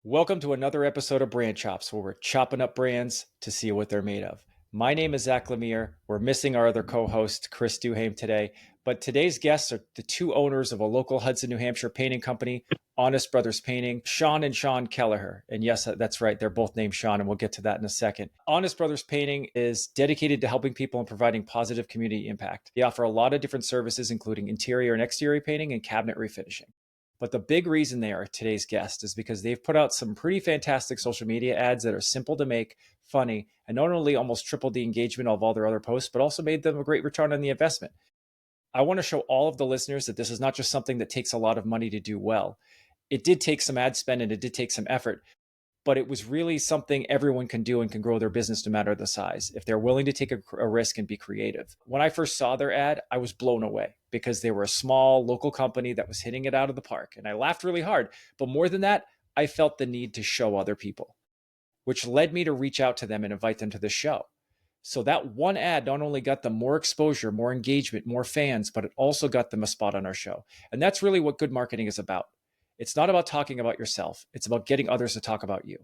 Welcome to another episode of Brand Chops, where we're chopping up brands to see what they're made of. My name is Zack Lemear. We're missing our other co-host, Chris Duhame, today, but today's guests are the two owners of a local Hudson, New Hampshire painting company, Honest Brothers Painting, Sean and Sean Kelleher. And yes, that's right, they're both named Sean, and we'll get to that in a second. Honest Brothers Painting is dedicated to helping people and providing positive community impact. They offer a lot of different services, including interior and exterior painting and cabinet refinishing. But the big reason they are today's guest is because they've put out some pretty fantastic social media ads that are simple to make, funny, and not only almost tripled the engagement of all their other posts, but also made them a great return on the investment. I want to show all of the listeners that this is not just something that takes a lot of money to do well. It did take some ad spend and it did take some effort, but it was really something everyone can do and can grow their business no matter the size, if they're willing to take a risk and be creative. When I first saw their ad, I was blown away because they were a small local company that was hitting it out of the park. And I laughed really hard. But more than that, I felt the need to show other people, which led me to reach out to them and invite them to the show. So that one ad not only got them more exposure, more engagement, more fans, but it also got them a spot on our show. And that's really what good marketing is about. It's not about talking about yourself. It's about getting others to talk about you.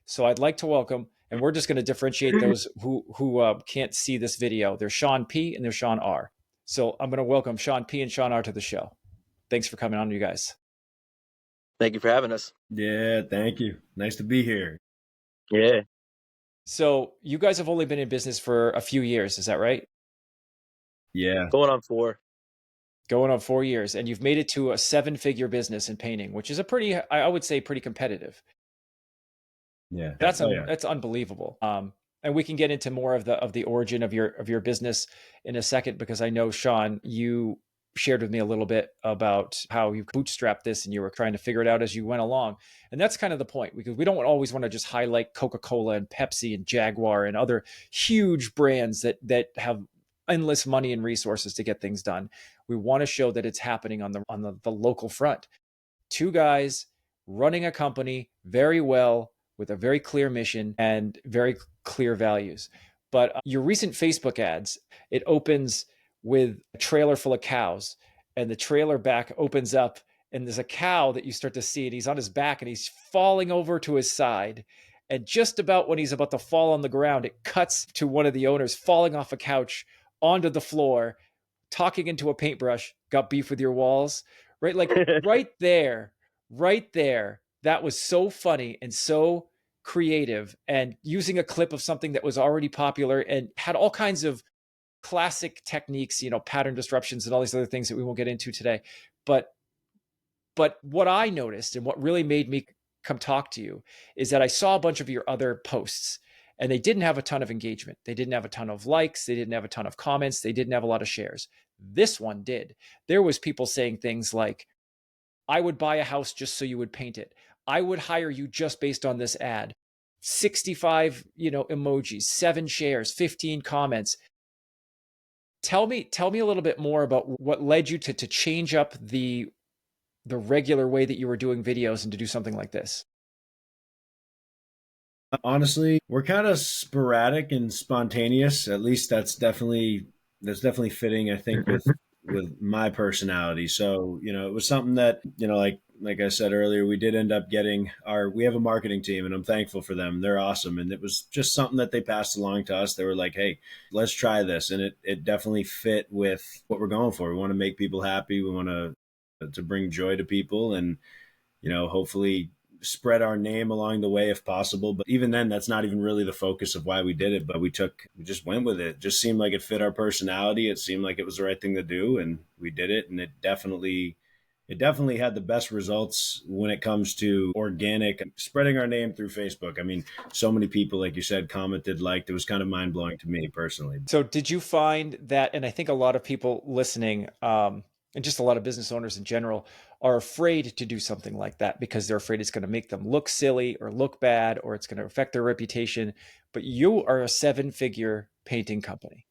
So I'd like to welcome, and we're just going to differentiate those who can't see this video. There's Sean P and there's Sean R. So I'm going to welcome Sean P and Sean R to the show. Thanks for coming on, you guys. Thank you for having us. Yeah, thank you. Nice to be here. Yeah. So you guys have only been in business for a few years. Is that right? Yeah. Going on 4. Going on 4 years, and you've made it to a 7-figure business in painting, which is a pretty, I would say, pretty competitive. Yeah, that's unbelievable. And we can get into more of the origin of your business in a second, because I know, Sean, you shared with me a little bit about how you bootstrapped this and you were trying to figure it out as you went along. And that's kind of the point, because we don't always want to just highlight Coca-Cola and Pepsi and Jaguar and other huge brands that have endless money and resources to get things done. We want to show that it's happening on the local front. Two guys running a company very well, with a very clear mission and very clear values. But your recent Facebook ads, it opens with a trailer full of cows, and the trailer back opens up and there's a cow that you start to see, and he's on his back and he's falling over to his side. And just about when he's about to fall on the ground, it cuts to one of the owners falling off a couch onto the floor, talking into a paintbrush, got beef with your walls, right? Like right there, that was so funny and so creative, and using a clip of something that was already popular and had all kinds of classic techniques, pattern disruptions and all these other things that we won't get into today. But what I noticed and what really made me come talk to you is that I saw a bunch of your other posts, and they didn't have a ton of engagement. They didn't have a ton of likes. They didn't have a ton of comments. They didn't have a lot of shares. This one did. There was people saying things like, I would buy a house just so you would paint it. I would hire you just based on this ad. 65, emojis, 7 shares, 15 comments. Tell me a little bit more about what led you to change up the regular way that you were doing videos and to do something like this. Honestly, we're kind of sporadic and spontaneous. At least that's definitely fitting, I think, with my personality. So, it was something that, like I said earlier, we did end up getting we have a marketing team, and I'm thankful for them. They're awesome. And it was just something that they passed along to us. They were like, hey, let's try this. And it definitely fit with what we're going for. We want to make people happy. We want to bring joy to people, and, hopefully spread our name along the way if possible. But even then, that's not even really the focus of why we did it. But we just went with it. It just seemed like it fit our personality. It seemed like it was the right thing to do, and we did it. And it definitely had the best results when it comes to organic spreading our name through Facebook. I mean, so many people, like you said, commented, liked. It was kind of mind blowing to me personally. So did you find that, and I think a lot of people listening, and just a lot of business owners in general, are afraid to do something like that because they're afraid it's going to make them look silly or look bad, or it's going to affect their reputation. But you are a 7-figure painting company.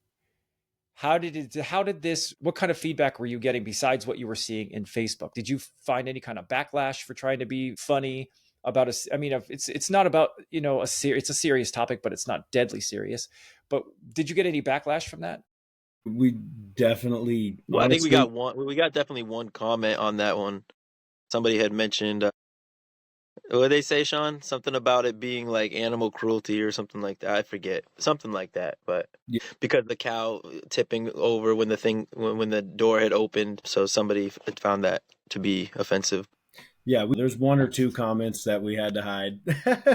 What kind of feedback were you getting besides what you were seeing in Facebook? Did you find any kind of backlash for trying to be funny about it's not about, it's a serious topic, but it's not deadly serious. But did you get any backlash from that? We definitely, well, honestly, I think we got definitely one comment on that one. Somebody had mentioned What did they say, Sean? Something about it being like animal cruelty or something like that. I forget. Something like that. But Yeah, because the cow tipping over when the thing when the door had opened, so somebody found that to be offensive. yeah. There's one or two comments that we had to hide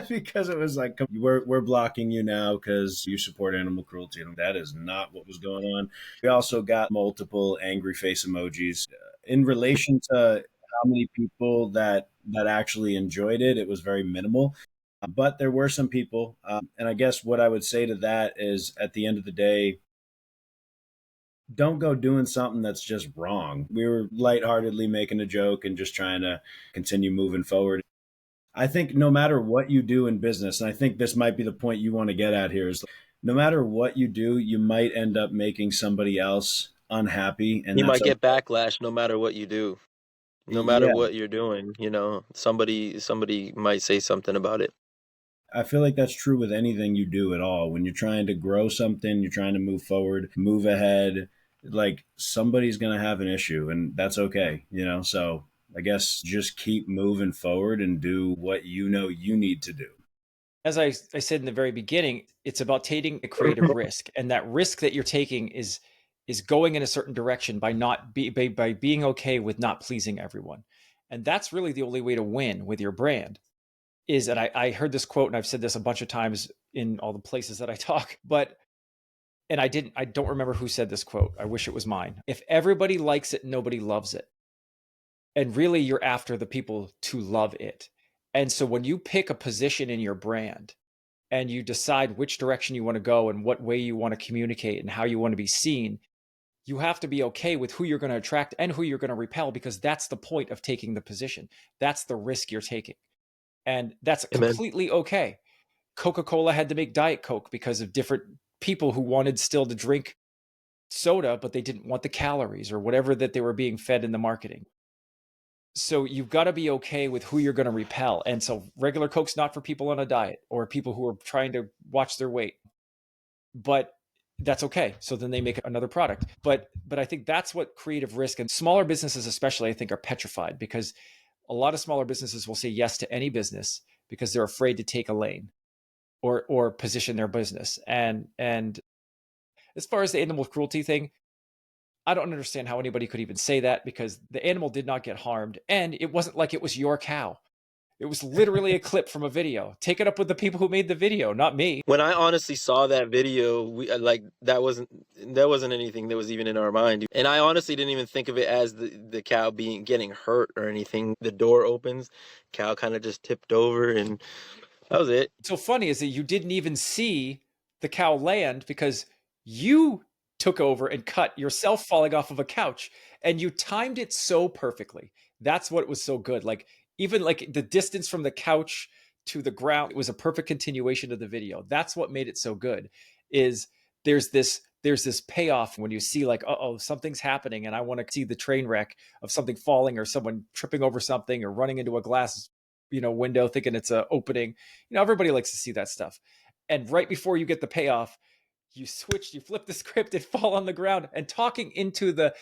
because it was like, we're blocking you now because you support animal cruelty. And that is not what was going on. We also got multiple angry face emojis in relation to how many people that actually enjoyed it. It was very minimal. But there were some people, and I guess what I would say to that is, at the end of the day, don't go doing something that's just wrong. We were lightheartedly making a joke and just trying to continue moving forward. I think no matter what you do in business, and I think this might be the point you want to get at here, is no matter what you do, you might end up making somebody else unhappy, and You that's might okay. get backlash no matter what you do. No matter Yeah, what you're doing, somebody might say something about it. I feel like that's true with anything you do at all. When you're trying to grow something, you're trying to move forward, move ahead, like somebody's going to have an issue, and that's okay, you know? So I guess just keep moving forward and do what you know you need to do. As I said in the very beginning, it's about taking a creative risk, and that risk that you're taking is going in a certain direction by not by being okay with not pleasing everyone. And that's really the only way to win with your brand. Is that I heard this quote, and I've said this a bunch of times in all the places that I talk, but and I don't remember who said this quote. I wish it was mine. If everybody likes it, nobody loves it. And really you're after the people to love it. And so when you pick a position in your brand and you decide which direction you want to go and what way you want to communicate and how you want to be seen, you have to be okay with who you're going to attract and who you're going to repel, because that's the point of taking the position. That's the risk you're taking. And that's Amen. completely okay. Coca-Cola had to make Diet Coke because of different people who wanted still to drink soda, but they didn't want the calories or whatever that they were being fed in the marketing. So you've got to be okay with who you're going to repel. And so regular Coke's not for people on a diet or people who are trying to watch their weight, but that's okay. So then they make another product. But I think that's what creative risk, and smaller businesses especially, I think, are petrified, because a lot of smaller businesses will say yes to any business because they're afraid to take a lane or position their business. And as far as the animal cruelty thing, I don't understand how anybody could even say that, because the animal did not get harmed, and it wasn't like it was your cow. It was literally a clip from a video. Take it up with the people who made the video, not me. When I honestly saw that video, we like that wasn't anything that was even in our mind. And I honestly didn't even think of it as the cow being getting hurt or anything. The door opens, cow kind of just tipped over, and that was it. What's so funny is that you didn't even see the cow land because you took over and cut yourself falling off of a couch, and you timed it so perfectly. That's what was so good. Like, even like the distance from the couch to the ground, it was a perfect continuation of the video. That's what made it so good. Is there's this payoff when you see like, oh, something's happening, and I want to see the train wreck of something falling or someone tripping over something or running into a glass window thinking it's a opening. Everybody likes to see that stuff. And right before you get the payoff, you flip the script and fall on the ground, and talking into the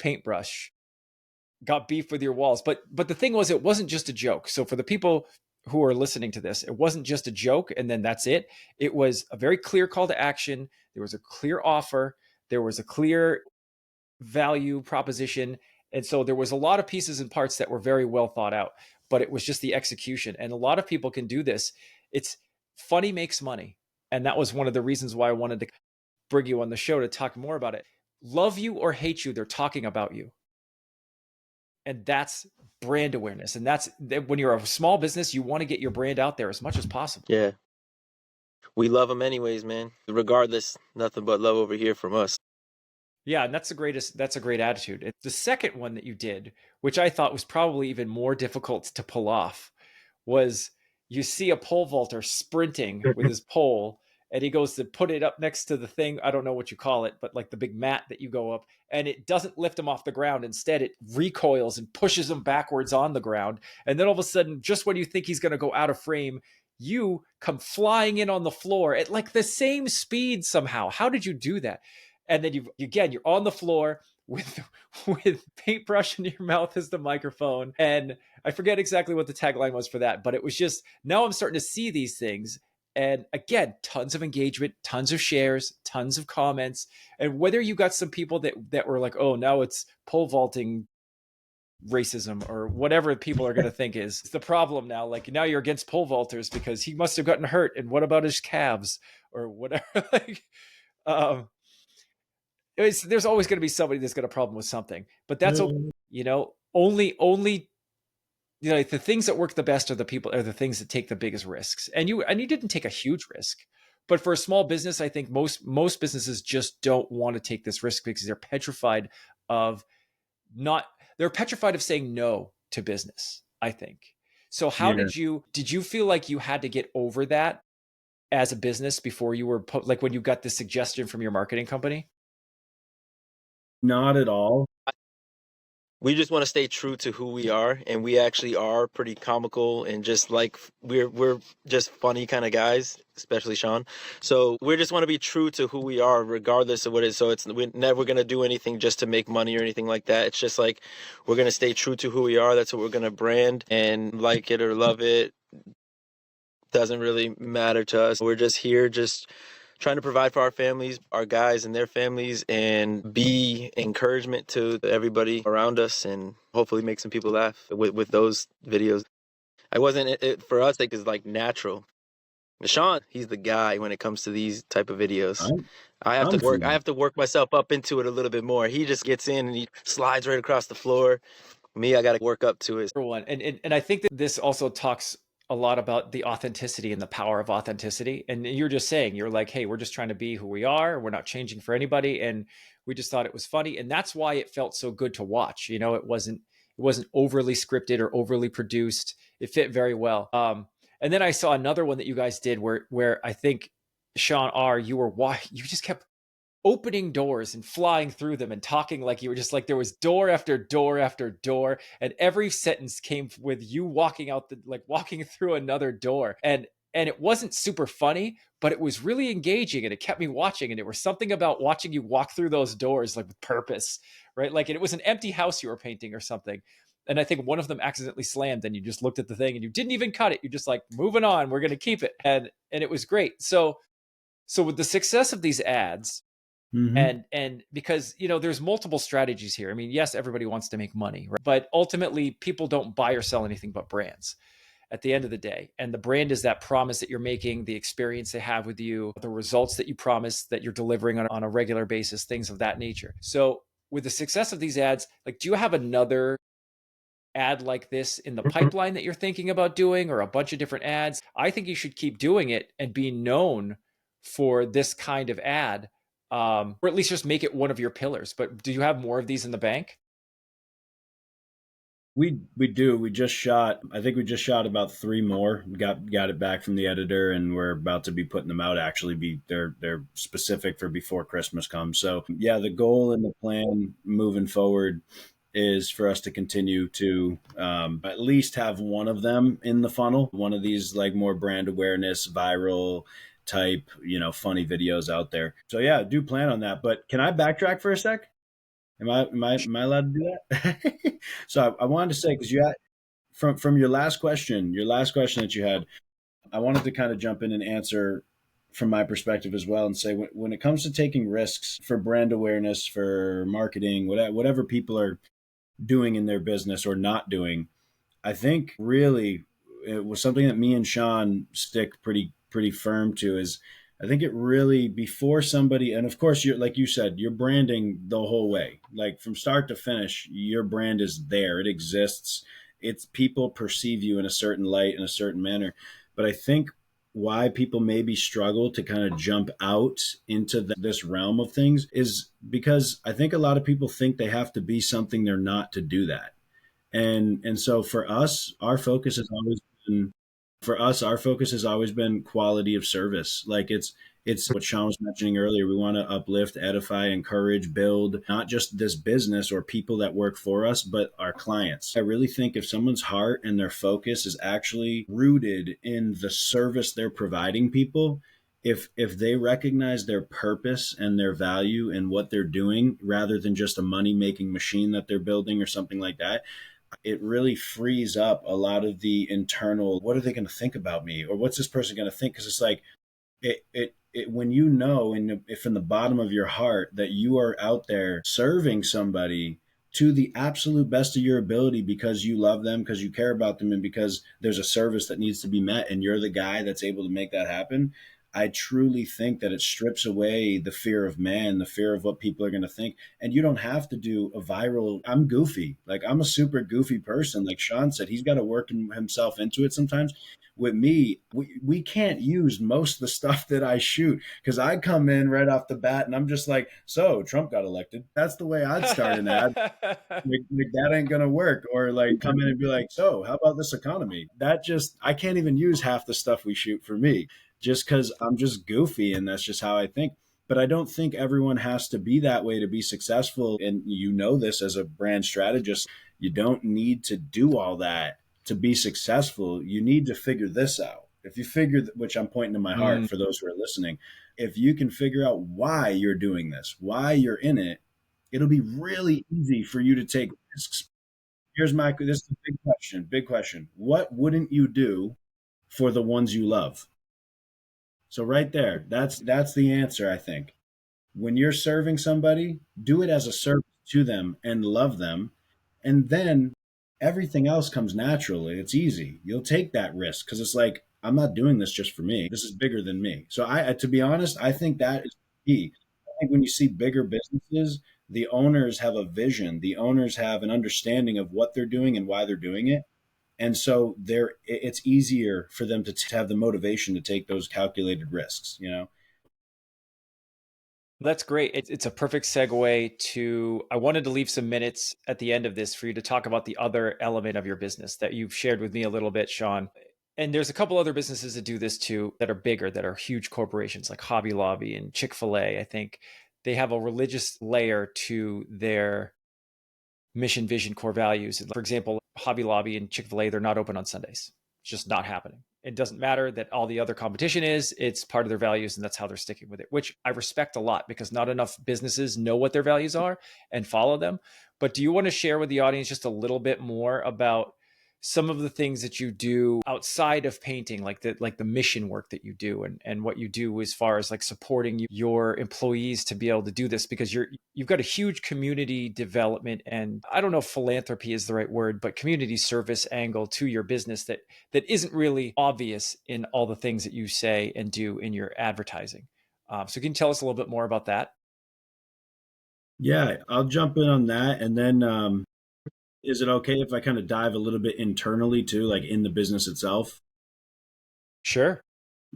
paintbrush got beef with your walls. But the thing was, it wasn't just a joke. So for the people who are listening to this, it wasn't just a joke and then that's it. It was a very clear call to action. There was a clear offer. There was a clear value proposition. And so there was a lot of pieces and parts that were very well thought out, but it was just the execution. And a lot of people can do this. It's funny makes money. And that was one of the reasons why I wanted to bring you on the show to talk more about it. Love you or hate you, they're talking about you. And that's brand awareness. And that's when you're a small business, you want to get your brand out there as much as possible. Yeah, we love them anyways, man. Regardless, nothing but love over here from us. Yeah, and that's a great attitude. The second one that you did, which I thought was probably even more difficult to pull off, was you see a pole vaulter sprinting with his pole, and he goes to put it up next to the thing. I don't know what you call it, but like the big mat that you go up, and it doesn't lift him off the ground. Instead, it recoils and pushes him backwards on the ground. And then all of a sudden, just when you think he's going to go out of frame, you come flying in on the floor at like the same speed somehow. How did you do that? And then you're on the floor with with paintbrush in your mouth as the microphone. And I forget exactly what the tagline was for that, but it was just, now I'm starting to see these things. And again, tons of engagement, tons of shares, tons of comments. And whether you got some people that were like, oh, now it's pole vaulting racism or whatever people are going to think is the problem now. Like, now you're against pole vaulters because he must have gotten hurt. And what about his calves or whatever? Like, um, there's always going to be somebody that's got a problem with something, but that's okay. You know, only you know, the things that work the best are the things that take the biggest risks. And you didn't take a huge risk, but for a small business, I think most businesses just don't want to take this risk because they're petrified of not they're petrified of saying no to business, I think. So how Yeah. did you feel like you had to get over that as a business before you were like when you got the suggestion from your marketing company? Not at all. We just want to stay true to who we are, and we actually are pretty comical and just like we're just funny kind of guys, especially Sean. So we just want to be true to who we are, regardless of what it is. So we're never gonna do anything just to make money or anything like that. It's just like we're gonna stay true to who we are. That's what we're gonna brand, and like it or love it doesn't really matter to us. We're just here, just trying to provide for our families, our guys and their families, and be encouragement to everybody around us, and hopefully make some people laugh with those videos. I wasn't it for us, like, is like natural. Sean, he's the guy when it comes to these type of videos. I'm, I have to I'm work. I feeling. have to work myself up into it a little bit more. He just gets in and he slides right across the floor. Me, I got to work up to it. For one, and I think that this also talks a lot about the authenticity and the power of authenticity. And you're just saying, you're like, hey, we're just trying to be who we are. We're not changing for anybody, and we just thought it was funny, and that's why it felt so good to watch. You know, it wasn't overly scripted or overly produced. It fit very well. And then I saw another one that you guys did where I think Sean R. You just kept opening doors and flying through them and talking like you were just like there was door after door after door, and every sentence came with you walking out walking through another door, and it wasn't super funny, but it was really engaging and it kept me watching, and there was something about watching you walk through those doors like with purpose, right? Like, and it was an empty house you were painting or something, and I think one of them accidentally slammed, and you just looked at the thing and you didn't even cut it, you just like, moving on, we're going to keep it, and it was great. So with the success of these ads, Mm-hmm. and because, you know, there's multiple strategies here. I mean, yes, everybody wants to make money, right? But ultimately people don't buy or sell anything but brands at the end of the day. And the brand is that promise that you're making, the experience they have with you, the results that you promise that you're delivering on a regular basis, things of that nature. So with the success of these ads, like, do you have another ad like this in the pipeline that you're thinking about doing, or a bunch of different ads? I think you should keep doing it and be known for this kind of ad, or at least just make it one of your pillars. But do you have more of these in the bank? We do. We just shot. I think we just shot about three more. Got it back from the editor, and we're about to be putting them out. Actually, they're specific for before Christmas comes. So yeah, the goal and the plan moving forward is for us to continue to at least have one of them in the funnel. One of these like more brand awareness, viral type, funny videos out there. So yeah, I do plan on that. But can I backtrack for a sec? Am I allowed to do that? So I wanted to say, because you had from your last question that you had, I wanted to kind of jump in and answer from my perspective as well, and say when it comes to taking risks for brand awareness, for marketing, whatever people are doing in their business or not doing, I think really it was something that me and Sean stick pretty firm to. Is I think it really, before somebody, and of course you're, like you said, you're branding the whole way, like from start to finish, your brand is there, it exists, it's, people perceive you in a certain light, in a certain manner. But I think why people maybe struggle to kind of jump out into this realm of things is because I think a lot of people think they have to be something they're not to do that. And so for us, our focus has always been quality of service. Like it's what Sean was mentioning earlier. We want to uplift, edify, encourage, build not just this business or people that work for us, but our clients. I really think if someone's heart and their focus is actually rooted in the service they're providing people, if they recognize their purpose and their value and what they're doing rather than just a money making machine that they're building or something like that, it really frees up a lot of the internal, what are they going to think about me, or what's this person going to think? Because it's like when you know, and if in the bottom of your heart that you are out there serving somebody to the absolute best of your ability because you love them, because you care about them, and because there's a service that needs to be met and you're the guy that's able to make that happen, I truly think that it strips away the fear of man, the fear of what people are going to think. And you don't have to do a viral, I'm goofy. Like, I'm a super goofy person. Like Sean said, he's got to work himself into it sometimes. With me, we can't use most of the stuff that I shoot because I come in right off the bat and I'm just like, so Trump got elected. That's the way I'd start an ad. Like, that ain't gonna work. Or like come in and be like, so how about this economy? That just, I can't even use half the stuff we shoot for me just because I'm just goofy and that's just how I think. But I don't think everyone has to be that way to be successful. And you know this as a brand strategist, you don't need to do all that to be successful. You need to figure this out. If you figure, which I'm pointing to my heart Mm. for those who are listening, if you can figure out why you're doing this, why you're in it, it'll be really easy for you to take risks. This is a big question, big question. What wouldn't you do for the ones you love? So right there, that's the answer, I think. When you're serving somebody, do it as a service to them and love them. And then everything else comes naturally. It's easy. You'll take that risk because it's like, I'm not doing this just for me. This is bigger than me. So to be honest, I think that is key. I think when you see bigger businesses, the owners have a vision. The owners have an understanding of what they're doing and why they're doing it. And so it's easier for them to have the motivation to take those calculated risks, you know? That's great. It's a perfect segue to, I wanted to leave some minutes at the end of this for you to talk about the other element of your business that you've shared with me a little bit, Sean. And there's a couple other businesses that do this too, that are bigger, that are huge corporations like Hobby Lobby and Chick-fil-A. I think they have a religious layer to their mission, vision, core values. For example, Hobby Lobby and Chick-fil-A, they're not open on Sundays. It's just not happening. It doesn't matter that all the other competition is, it's part of their values and that's how they're sticking with it, which I respect a lot because not enough businesses know what their values are and follow them. But do you want to share with the audience just a little bit more about some of the things that you do outside of painting, like the mission work that you do and what you do as far as like supporting your employees to be able to do this, because you've got a huge community development, and I don't know if philanthropy is the right word, but community service angle to your business that isn't really obvious in all the things that you say and do in your advertising. So can you tell us a little bit more about that? Yeah, I'll jump in on that. And then is it okay if I kind of dive a little bit internally too, like in the business itself? Sure.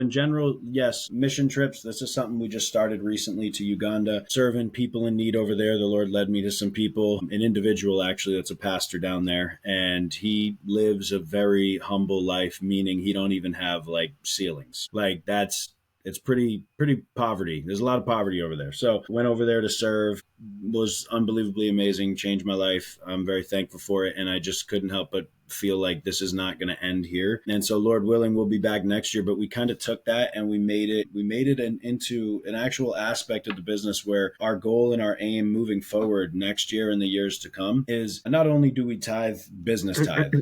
In general, yes, mission trips. This is something we just started recently to Uganda, serving people in need over there. The Lord led me to some people, an individual actually that's a pastor down there, and he lives a very humble life, meaning he don't even have like ceilings. Like it's pretty poverty. There's a lot of poverty over there. So went over there to serve, was unbelievably amazing, changed my life. I'm very thankful for it, and I just couldn't help but feel like this is not going to end here. And so Lord willing, we'll be back next year. But we kind of took that and we made it into an actual aspect of the business where our goal and our aim moving forward next year and the years to come is not only do we tithe business tithe,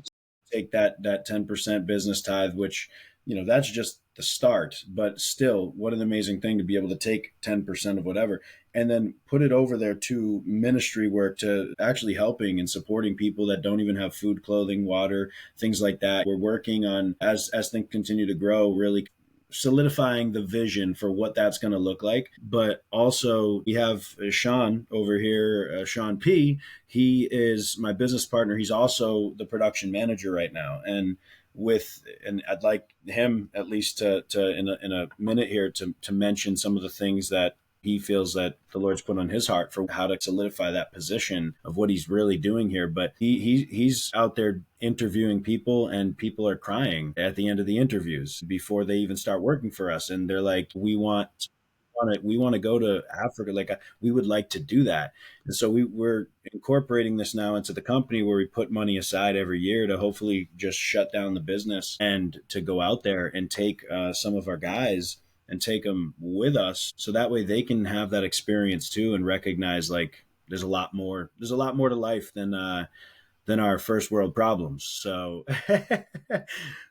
take that 10% business tithe, which, you know, that's just the start, but still, what an amazing thing to be able to take 10% of whatever and then put it over there to ministry work, to actually helping and supporting people that don't even have food, clothing, water, things like that. We're working on, as things continue to grow, really solidifying the vision for what that's going to look like. But also we have Sean over here, Sean P. He is my business partner. He's also the production manager right now. And I'd like him at least to in a minute here to mention some of the things that he feels that the Lord's put on his heart for how to solidify that position of what he's really doing here. But he's out there interviewing people, and people are crying at the end of the interviews before they even start working for us, and they're like, we want to go to Africa. Like, we would like to do that. And so we're incorporating this now into the company where we put money aside every year to hopefully just shut down the business and to go out there and take some of our guys and take them with us, so that way they can have that experience too and recognize like there's a lot more to life than our first world problems. So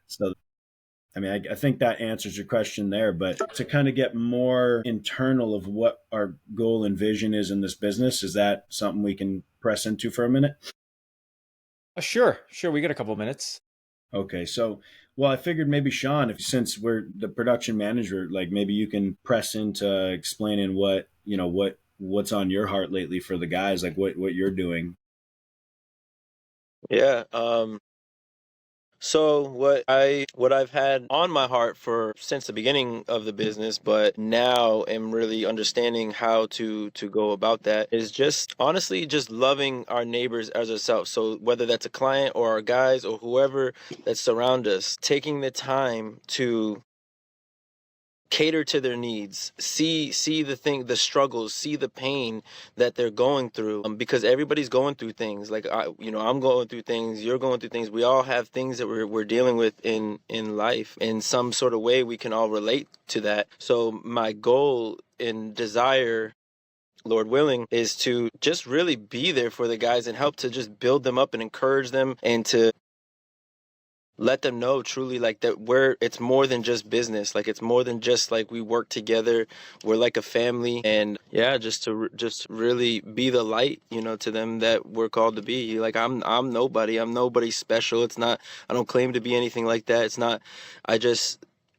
so I mean, I think that answers your question there. But to kind of get more internal of what our goal and vision is in this business, is that something we can press into for a minute? Sure, sure. We got a couple minutes. Okay, so well, I figured maybe Sean, if since we're the production manager, like maybe you can press into explaining what what's on your heart lately for the guys, like what you're doing. Yeah. So what I've had on my heart for since the beginning of the business, but now am really understanding how to go about that, is just honestly just loving our neighbors as ourselves. So whether that's a client or our guys or whoever that surround us, taking the time to cater to their needs, see the struggles, see the pain that they're going through, because everybody's going through things. Like I'm going through things, you're going through things, we all have things that we're dealing with in life. In some sort of way we can all relate to that. So my goal and desire, Lord willing, is to just really be there for the guys and help to just build them up and encourage them, and to let them know truly like that it's more than just business. Like it's more than just like we work together, we're like a family. And yeah, just to just really be the light, to them that we're called to be. Like I'm nobody special. It's not, I don't claim to be anything like that. It's not, I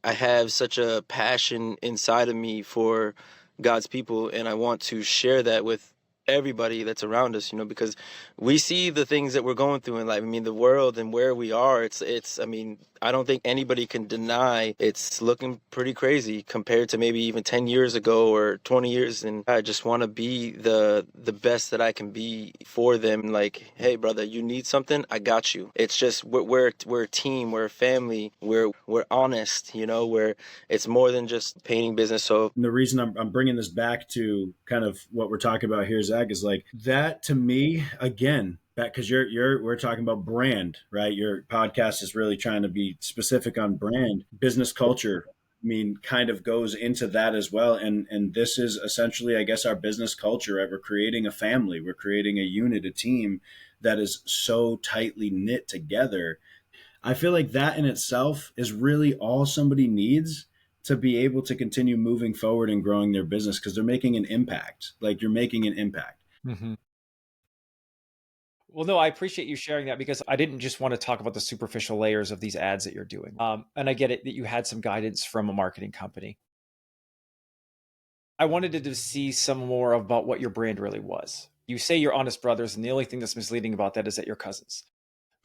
have such a passion inside of me for God's people, and I want to share that with everybody that's around us, because we see the things that we're going through in life. I mean, the world and where we are, I mean, I don't think anybody can deny it's looking pretty crazy compared to maybe even 10 years ago or 20 years. And I just want to be the best that I can be for them. Like, hey, brother, you need something? I got you. It's just we're a team, we're a family, we're honest, where it's more than just painting business. So And the reason I'm bringing this back to kind of what we're talking about here, Zach, is like that to me again. Back because we're talking about brand, right? Your podcast is really trying to be specific on brand, business culture. I mean, kind of goes into that as well. And this is essentially, I guess, our business culture. Right? We're creating a family. We're creating a unit, a team that is so tightly knit together. I feel like that in itself is really all somebody needs to be able to continue moving forward and growing their business, because they're making an impact. Like you're making an impact. Mm-hmm. Well, no, I appreciate you sharing that, because I didn't just want to talk about the superficial layers of these ads that you're doing. And I get it that you had some guidance from a marketing company. I wanted to see some more about what your brand really was. You say you're honest brothers, and the only thing that's misleading about that is that you're cousins.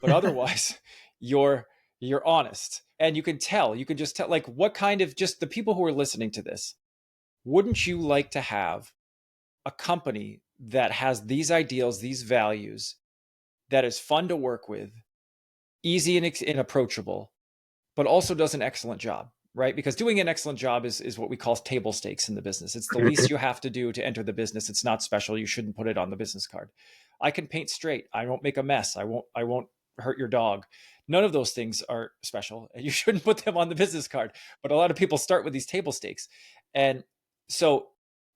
But otherwise, you're honest, and you can tell. You can just tell, like, what kind of, just the people who are listening to this. Wouldn't you like to have a company that has these ideals, these values, that is fun to work with, easy and approachable, but also does an excellent job, right? Because doing an excellent job is what we call table stakes in the business. It's the least you have to do to enter the business. It's not special. You shouldn't put it on the business card. I can paint straight. I won't make a mess. I won't hurt your dog. None of those things are special, and you shouldn't put them on the business card. But a lot of people start with these table stakes. And so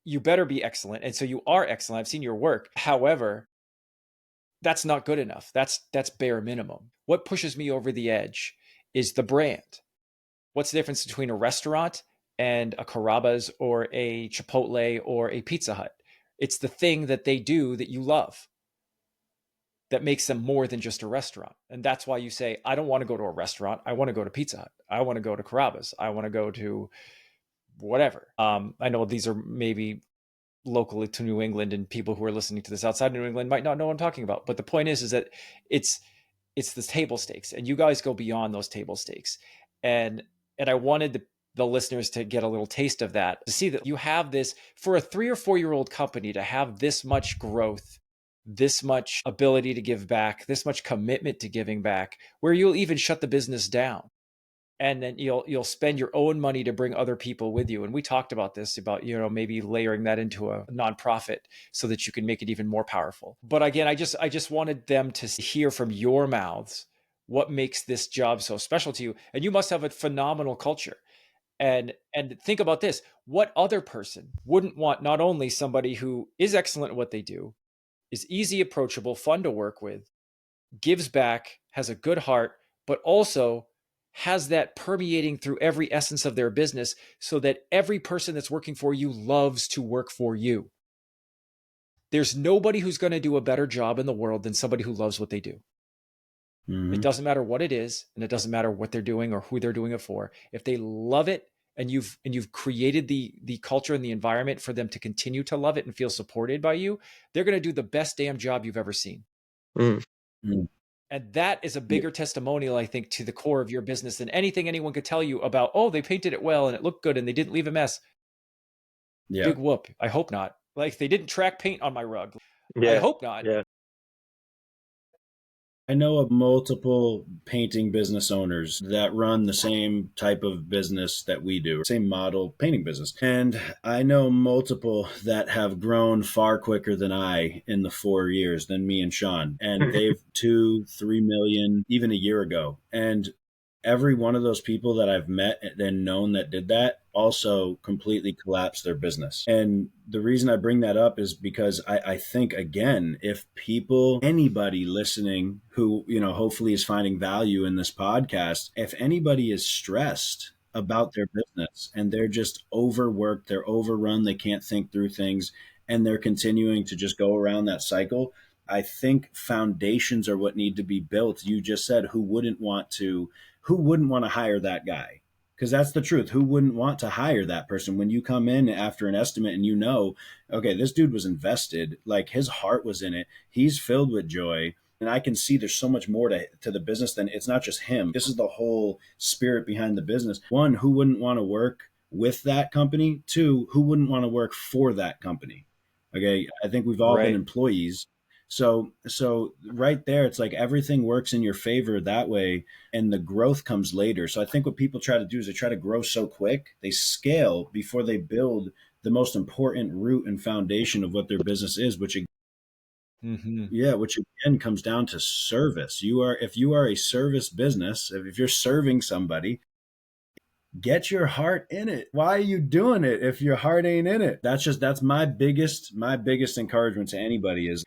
you better be excellent. And so you are excellent. I've seen your work. However, that's not good enough. That's bare minimum. What pushes me over the edge is the brand. What's the difference between a restaurant and a Carrabba's or a Chipotle or a Pizza Hut? It's the thing that they do that you love that makes them more than just a restaurant. And that's why you say, I don't want to go to a restaurant. I want to go to Pizza Hut. I want to go to Carrabba's. I want to go to whatever. I know these are maybe locally to New England, and people who are listening to this outside of New England might not know what I'm talking about. But the point is that it's the table stakes, and you guys go beyond those table stakes. And I wanted the listeners to get a little taste of that, to see that you have this, for a 3 or 4 year old company to have this much growth, this much ability to give back, this much commitment to giving back, where you'll even shut the business down. And then you'll spend your own money to bring other people with you. And we talked about this, about, maybe layering that into a nonprofit so that you can make it even more powerful. But again, I just wanted them to hear from your mouths what makes this job so special to you. And you must have a phenomenal culture. And think about this. What other person wouldn't want not only somebody who is excellent at what they do, is easy, approachable, fun to work with, gives back, has a good heart, but also has that permeating through every essence of their business so that every person that's working for you loves to work for you. There's nobody who's going to do a better job in the world than somebody who loves what they do. It doesn't matter what it is, and it doesn't matter what they're doing or who they're doing it for. If they love it, and you've created the culture and the environment for them to continue to love it and feel supported by you, they're going to do the best damn job you've ever seen. Mm. And that is a Yeah. bigger testimonial, I think, to the core of your business than anything anyone could tell you about, oh, they painted it well and it looked good and they didn't leave a mess. Yeah. Big whoop. I hope not. Like, they didn't track paint on my rug. I Yeah. hope not. Yeah. I know of multiple painting business owners that run the same type of business that we do, same model painting business. And I know multiple that have grown far quicker than I in the 4 years than me and Sean. And they've 2, 3 million even a year ago. And every one of those people that I've met and known that did that also completely collapsed their business. And the reason I bring that up is because I think, again, if people, anybody listening who, hopefully is finding value in this podcast, if anybody is stressed about their business and they're just overworked, they're overrun, they can't think through things, and they're continuing to just go around that cycle, I think foundations are what need to be built. You just said, who wouldn't want to hire that guy? Because that's the truth. Who wouldn't want to hire that person when you come in after an estimate and okay, this dude was invested, like his heart was in it. He's filled with joy. And I can see there's so much more to the business than it's not just him. This is the whole spirit behind the business. One, who wouldn't want to work with that company? Two, who wouldn't want to work for that company? Okay, I think we've all been Right. employees. So right there, it's like everything works in your favor that way, and the growth comes later. So I think what people try to do is they try to grow so quick, they scale before they build the most important root and foundation of what their business is, Mm-hmm. which again comes down to service. If you are a service business, if you're serving somebody, get your heart in it. Why are you doing it if your heart ain't in it? That's my biggest encouragement to anybody is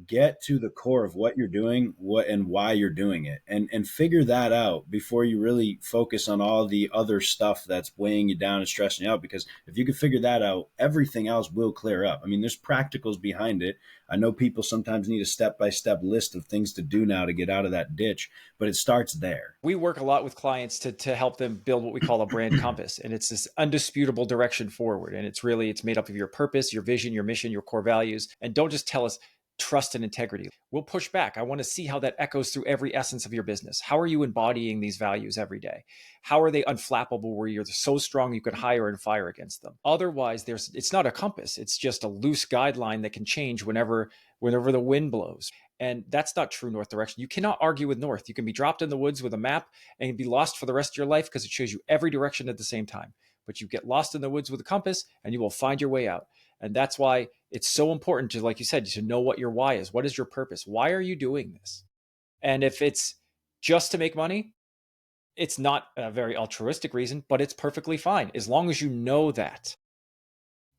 get to the core of what you're doing, what and why you're doing it, and figure that out before you really focus on all the other stuff that's weighing you down and stressing you out. Because if you can figure that out, everything else will clear up. I mean, there's practicals behind it. I know people sometimes need a step-by-step list of things to do now to get out of that ditch, but it starts there. We work a lot with clients to help them build what we call a brand compass. And it's this undisputable direction forward. And it's made up of your purpose, your vision, your mission, your core values. And don't just tell us trust and integrity. We'll push back. I want to see how that echoes through every essence of your business. How are you embodying these values every day? How are they unflappable where you're so strong you can hire and fire against them? Otherwise, it's not a compass. It's just a loose guideline that can change whenever the wind blows. And that's not true north direction. You cannot argue with north. You can be dropped in the woods with a map and be lost for the rest of your life because it shows you every direction at the same time. But you get lost in the woods with a compass and you will find your way out. And that's why it's so important to, like you said, to know what your why is. What is your purpose? Why are you doing this? And if it's just to make money, it's not a very altruistic reason, but it's perfectly fine as long as you know that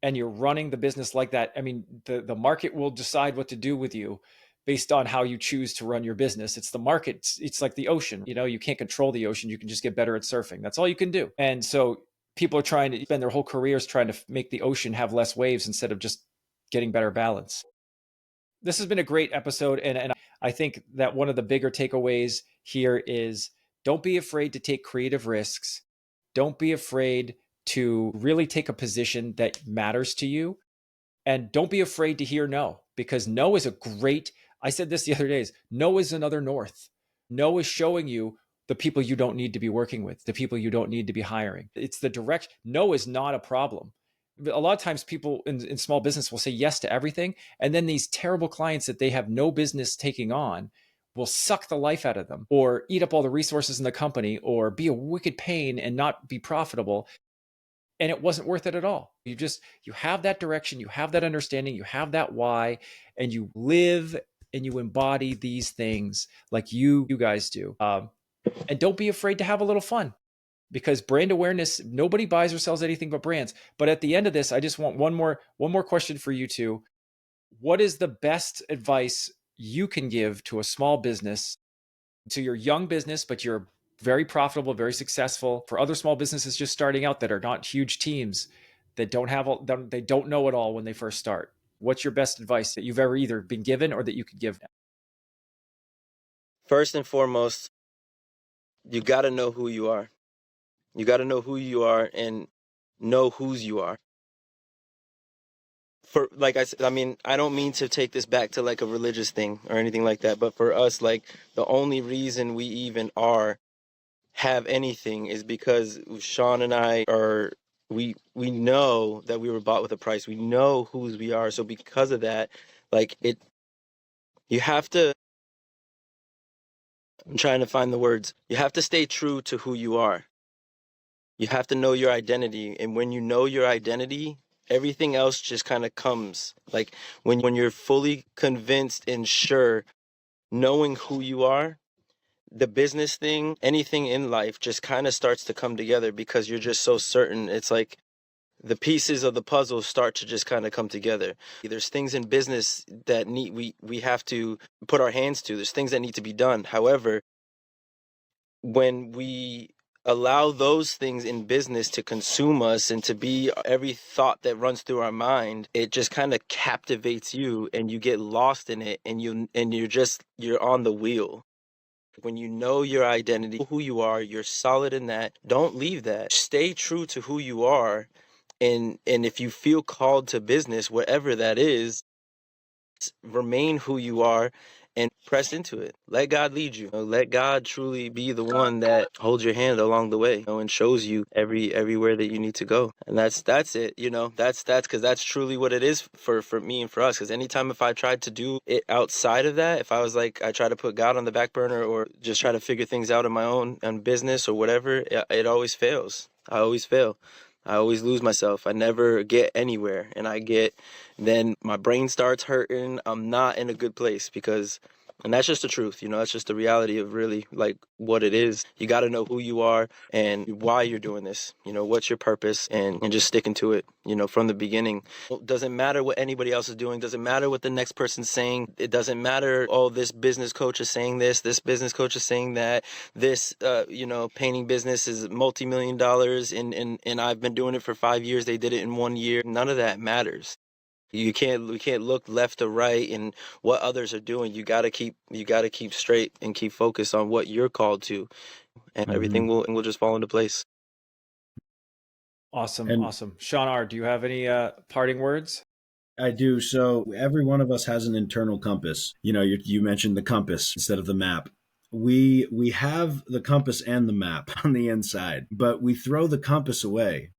and you're running the business like that. I mean, the market will decide what to do with you based on how you choose to run your business. It's the market. It's like the ocean. You can't control the ocean. You can just get better at surfing. That's all you can do. And so people are trying to spend their whole careers trying to make the ocean have less waves instead of just getting better balance. This has been a great episode. And I think that one of the bigger takeaways here is don't be afraid to take creative risks. Don't be afraid to really take a position that matters to you. And don't be afraid to hear no, because no is I said this the other days, no is another north. No is showing you the people you don't need to be working with, the people you don't need to be hiring. It's the direct, no is not a problem. A lot of times people in small business will say yes to everything. And then these terrible clients that they have no business taking on will suck the life out of them or eat up all the resources in the company or be a wicked pain and not be profitable. And it wasn't worth it at all. You have that direction, you have that understanding, you have that why, and you live and you embody these things like you guys do. And don't be afraid to have a little fun. because brand awareness, nobody buys or sells anything but brands. But at the end of this, I just want one more question for you two. What is the best advice you can give to a small business, to your young business, but you're very profitable, very successful, for other small businesses just starting out that are not huge teams, that don't have they don't know it all when they first start? What's your best advice that you've ever either been given or that you could give? First and foremost, you got to know who you are. You got to know who you are and know whose you are. For like I said, I mean, I don't mean to take this back to like a religious thing or anything like that, but for us, like the only reason we even have anything is because Sean and I are we know that we were bought with a price. We know whose we are. So because of that, like it you have to I'm trying to find the words. You have to stay true to who you are. You have to know your identity. And when you know your identity, everything else just kind of comes. Like when you're fully convinced and sure, knowing who you are, the business thing, anything in life just kind of starts to come together because you're just so certain. It's like the pieces of the puzzle start to just kind of come together. There's things in business that we have to put our hands to. There's things that need to be done. However, when we allow those things in business to consume us and to be every thought that runs through our mind, it just kind of captivates you and you get lost in it and you're on the wheel. When you know your identity, who you are, you're solid in that. Don't leave that. Stay true to who you are. And if you feel called to business, whatever that is, remain who you are and press into it. Let God lead you. Let God truly be the one that holds your hand along the way, and shows you everywhere that you need to go. And that's it. That's because that's truly what it is for me and for us. Because anytime if I tried to do it outside of that, if I was like I try to put God on the back burner or just try to figure things out on my own business or whatever, it always fails. I always fail. I always lose myself. I never get anywhere, and then my brain starts hurting. I'm not in a good place and that's just the truth, that's just the reality of really like what it is. You got to know who you are and why you're doing this, what's your purpose and just sticking to it, from the beginning. It doesn't matter what anybody else is doing. Doesn't matter what the next person's saying. It doesn't matter, oh, this business coach is saying this business coach is saying that, this, painting business is multi-million dollars and I've been doing it for 5 years. They did it in 1 year. None of that matters. We can't look left or right and what others are doing. You gotta keep straight and keep focused on what you're called to, and everything will just fall into place. Awesome. And Awesome. Sean R., do you have any parting words? I do. So every one of us has an internal compass. You mentioned the compass instead of the map. We have the compass and the map on the inside, but we throw the compass away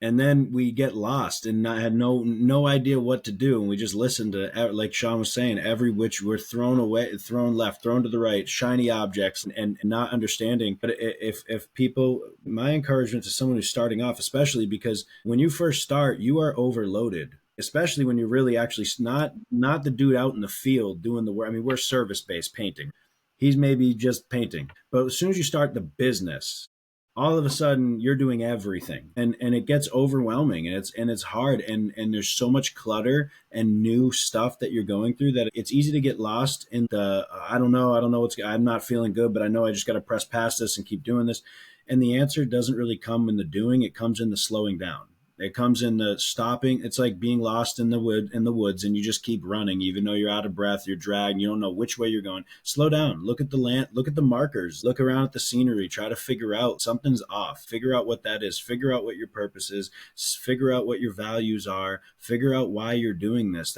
and then we get lost and not had no idea what to do, and we just listen to, like Sean was saying, every which we're thrown away, thrown left, thrown to the right, shiny objects, and not understanding. But if people, my encouragement to someone who's starting off, especially because when you first start, you are overloaded, especially when you're really actually not the dude out in the field doing the work. I mean, we're service based painting, he's maybe just painting, but as soon as you start the business, all of a sudden you're doing everything, and it gets overwhelming, and it's hard, and there's so much clutter and new stuff that you're going through that it's easy to get lost in the I don't know I'm not feeling good, but I know I just got to press past this and keep doing this. And the answer doesn't really come in the doing, it comes in the slowing down. It comes in the stopping. It's like being lost in the woods, and you just keep running, even though you're out of breath, you're dragged, you don't know which way you're going. Slow down. Look at the land. Look at the markers. Look around at the scenery. Try to figure out something's off. Figure out what that is. Figure out what your purpose is. Figure out what your values are. Figure out why you're doing this.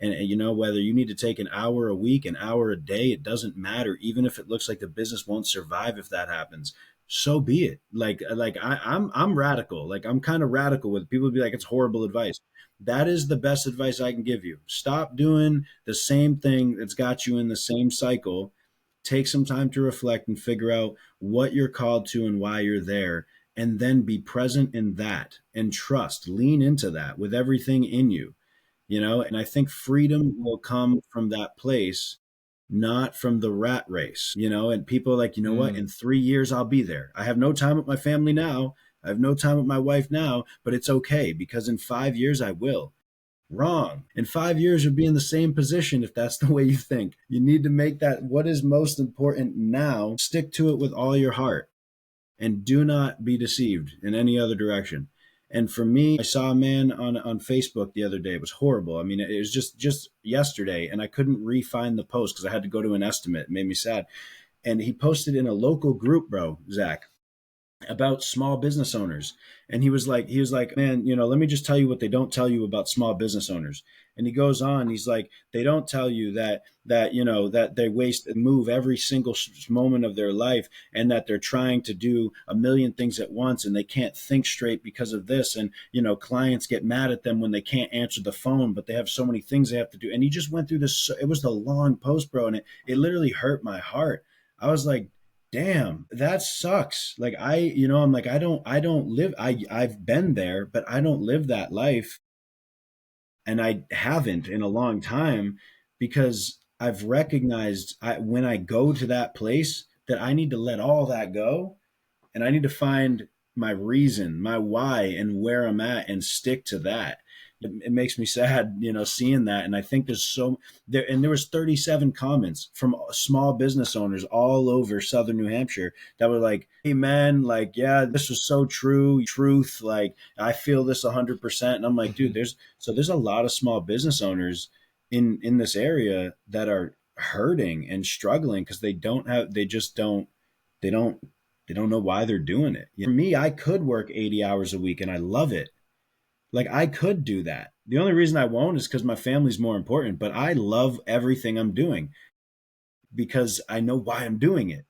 And whether you need to take an hour a week, an hour a day, it doesn't matter. Even if it looks like the business won't survive if that happens, so be it. I'm radical. Like, I'm kind of radical with people. Be like, it's horrible advice. That is the best advice I can give you. Stop doing the same thing that's got you in the same cycle. Take some time to reflect and figure out what you're called to and why you're there, and then be present in that and trust. Lean into that with everything in you. And I think freedom will come from that place not from the rat race, and people are like, you know what, Mm. in 3 years, I'll be there. I have no time with my family now. I have no time with my wife now, but it's okay because in 5 years, I will. Wrong. In 5 years, you'll be in the same position if that's the way you think. You need to make that what is most important now, stick to it with all your heart and do not be deceived in any other direction. And for me, I saw a man on Facebook the other day. It was horrible. I mean, it was just yesterday, and I couldn't re-find the post because I had to go to an estimate. It made me sad. And he posted in a local group, bro, Zach, about small business owners. And he was like, man, let me just tell you what they don't tell you about small business owners. And he goes on, he's like, they don't tell you that they waste and move every single moment of their life, and that they're trying to do a million things at once, and they can't think straight because of this. And clients get mad at them when they can't answer the phone, but they have so many things they have to do. And he just went through this. It was the long post, bro, and it literally hurt my heart. I was like, damn, that sucks. Like, I'm like, I don't live, I've been there, but I don't live that life. And I haven't in a long time, because I've recognized, when I go to that place, that I need to let all that go, and I need to find my reason, my why, and where I'm at, and stick to that. It makes me sad, seeing that. And I think there was 37 comments from small business owners all over Southern New Hampshire that were like, hey man, like, yeah, this was so true, truth. Like, I feel this 100%. And I'm like, dude, Mhm. there's a lot of small business owners in this area that are hurting and struggling because they don't they don't know why they're doing it. For me, I could work 80 hours a week and I love it. Like, I could do that. The only reason I won't is because my family's more important, but I love everything I'm doing because I know why I'm doing it.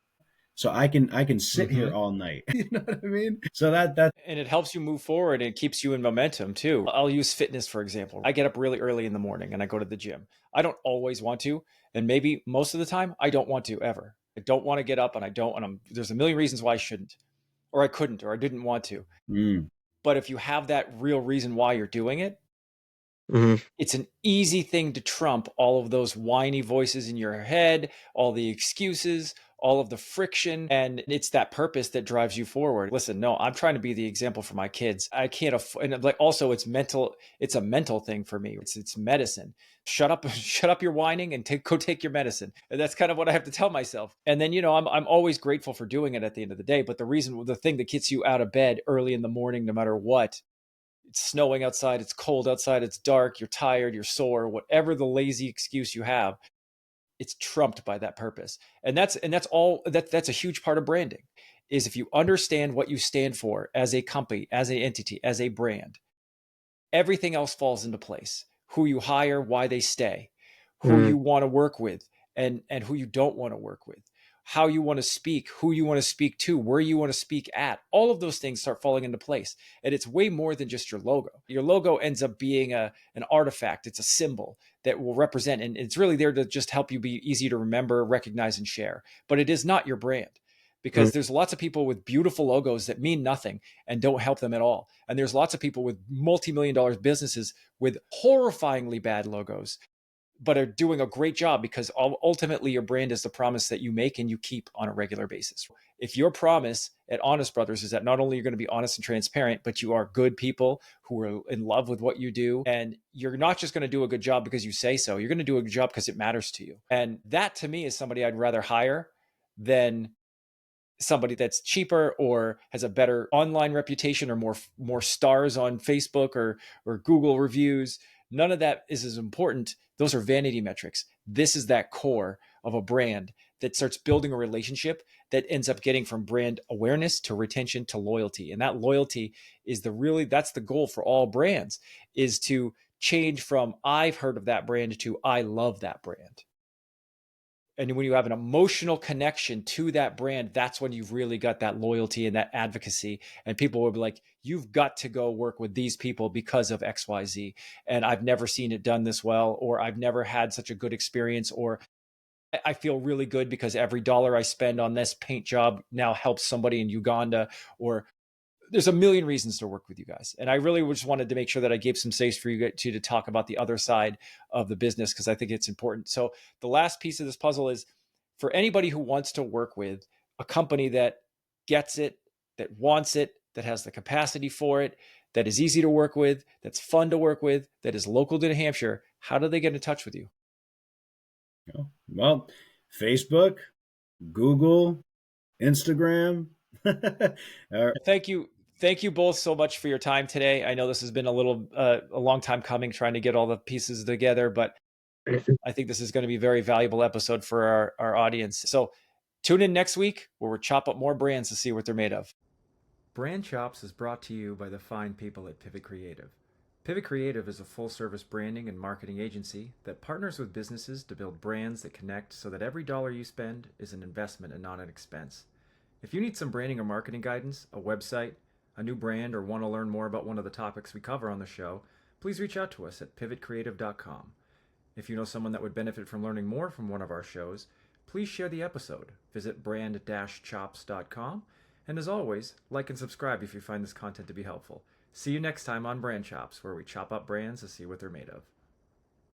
So I can sit here Mhm. all night. You know what I mean? So that And it helps you move forward and it keeps you in momentum too. I'll use fitness for example. I get up really early in the morning and I go to the gym. I don't always want to, and maybe most of the time I don't want to ever. I don't want to get up, and I don't, and there's a million reasons why I shouldn't, or I couldn't, or I didn't want to. mm, But if you have that real reason why you're doing it, Hmm. it's an easy thing to trump all of those whiny voices in your head, all the excuses, all of the friction. And it's that purpose that drives you forward. Listen, no, I'm trying to be the example for my kids. I can't afford, and like, also it's mental, it's a mental thing for me. It's medicine. Shut up, shut up your whining and go take your medicine. And that's kind of what I have to tell myself. And then, I'm always grateful for doing it at the end of the day. But the thing that gets you out of bed early in the morning, no matter what, it's snowing outside, it's cold outside, it's dark, you're tired, you're sore, whatever the lazy excuse you have, it's trumped by that purpose. And that's a huge part of branding, is if you understand what you stand for as a company, as an entity, as a brand, everything else falls into place. Who you hire, why they stay, who Hmm. you want to work with, and who you don't want to work with, how you want to speak, who you want to speak to, where you want to speak at. All of those things start falling into place. And it's way more than just your logo. Your logo ends up being an artifact. It's a symbol that will represent, and it's really there to just help you be easy to remember, recognize, and share. But it is not your brand, Hmm. because there's lots of people with beautiful logos that mean nothing and don't help them at all. And there's lots of people with multi-million dollar businesses with horrifyingly bad logos, but are doing a great job, because ultimately your brand is the promise that you make and you keep on a regular basis. If your promise at Honest Brothers is that not only you're going to be honest and transparent, but you are good people who are in love with what you do, and you're not just going to do a good job because you say so, you're going to do a good job because it matters to you. And that to me is somebody I'd rather hire than somebody that's cheaper or has a better online reputation or more stars on Facebook or Google reviews. None of that is as important. Those are vanity metrics. This is that core of a brand that starts building a relationship that ends up getting from brand awareness to retention to loyalty. And that loyalty is that's the goal for all brands, is to change from I've heard of that brand to I love that brand. And when you have an emotional connection to that brand, that's when you've really got that loyalty and that advocacy. And people will be like, you've got to go work with these people because of XYZ. And I've never seen it done this well, or I've never had such a good experience, or I feel really good because every dollar I spend on this paint job now helps somebody in Uganda, or there's a million reasons to work with you guys. And I really just wanted to make sure that I gave some space for you to talk about the other side of the business, because I think it's important. So the last piece of this puzzle is for anybody who wants to work with a company that gets it, that wants it, that has the capacity for it, that is easy to work with, that's fun to work with, that is local to New Hampshire, how do they get in touch with you? Well, Facebook, Google, Instagram. Thank you. Thank you both so much for your time today. I know this has been a long time coming trying to get all the pieces together, but I think this is going to be a very valuable episode for our audience. So tune in next week where we'll chop up more brands to see what they're made of. Brand Chops is brought to you by the fine people at Pivot Creative. Pivot Creative is a full-service branding and marketing agency that partners with businesses to build brands that connect so that every dollar you spend is an investment and not an expense. If you need some branding or marketing guidance, a website, a new brand, or want to learn more about one of the topics we cover on the show, please reach out to us at pivotcreative.com. If you know someone that would benefit from learning more from one of our shows, please share the episode. Visit brand-chops.com. And as always, like and subscribe if you find this content to be helpful. See you next time on Brand Chops, where we chop up brands to see what they're made of.